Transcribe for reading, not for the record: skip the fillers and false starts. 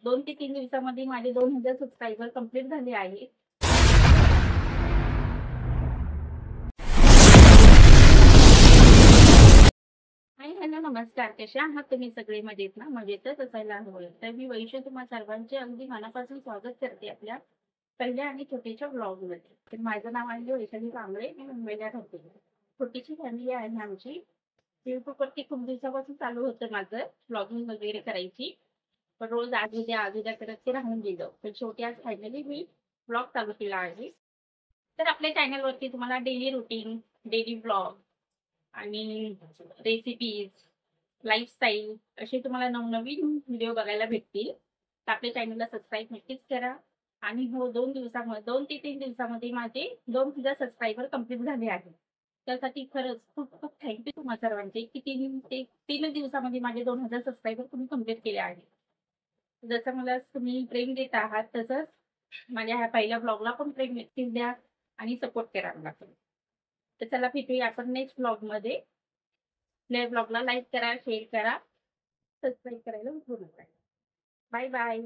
2 ते 3 दिवसामध्ये माझे 2000 सबस्क्रायबर कंप्लीट झाले आहेत. हाय, हॅलो, नमस्कार. कसे आहात तुम्ही सगळे? मजेत ना? मजेतच असायला हवं. तर मी वैशू तुम्हा सर्वांचे अगदी मनापासून स्वागत करते आपल्या पहिल्या आणि छोट्याशा ब्लॉगमध्ये. तर माझं नाव आहे वैशाली कांबळे. मी मुंबईला राहते. छोटीशी फॅमिली आहे आमची. युट्यूबवरती खूप दिवसापासून चालू होतं माझं ब्लॉगिंग वगैरे करायची. पण रोज आज उद्या करत ते राहून गेलं. पण शेवटी आज फायनली मी ब्लॉग चालू केला आहे. तर आपल्या चॅनलवरती तुम्हाला डेली रुटीन, डेली ब्लॉग आणि रेसिपीज, लाईफस्टाईल असे तुम्हाला नवनवीन व्हिडिओ बघायला भेटतील. तर आपल्या चॅनलला सबस्क्राईब नक्कीच करा. आणि हो, 2 ते 3 दिवसामध्ये माझे 2000 सबस्क्रायबर कंप्लीट झाले आहेत. त्यासाठी खरंच खूप खूप थँक्यू तुम्हा सर्वांचे, की 3 दिवसामध्ये माझे 2000 सबस्क्रायबर तुम्ही कंप्लीट केले आहेत. जसं मला तुम्ही प्रेम देत आहात, तसंच माझ्या ह्या पहिल्या ब्लॉगला पण प्रेम नक्कीच द्या आणि सपोर्ट करा मला. तर चला, भेटूया आपण नेक्स्ट ब्लॉगमध्ये. आपल्या ब्लॉगला लाईक करा, शेअर करा, सबस्क्राईब करायला विसरू नका. Bye bye.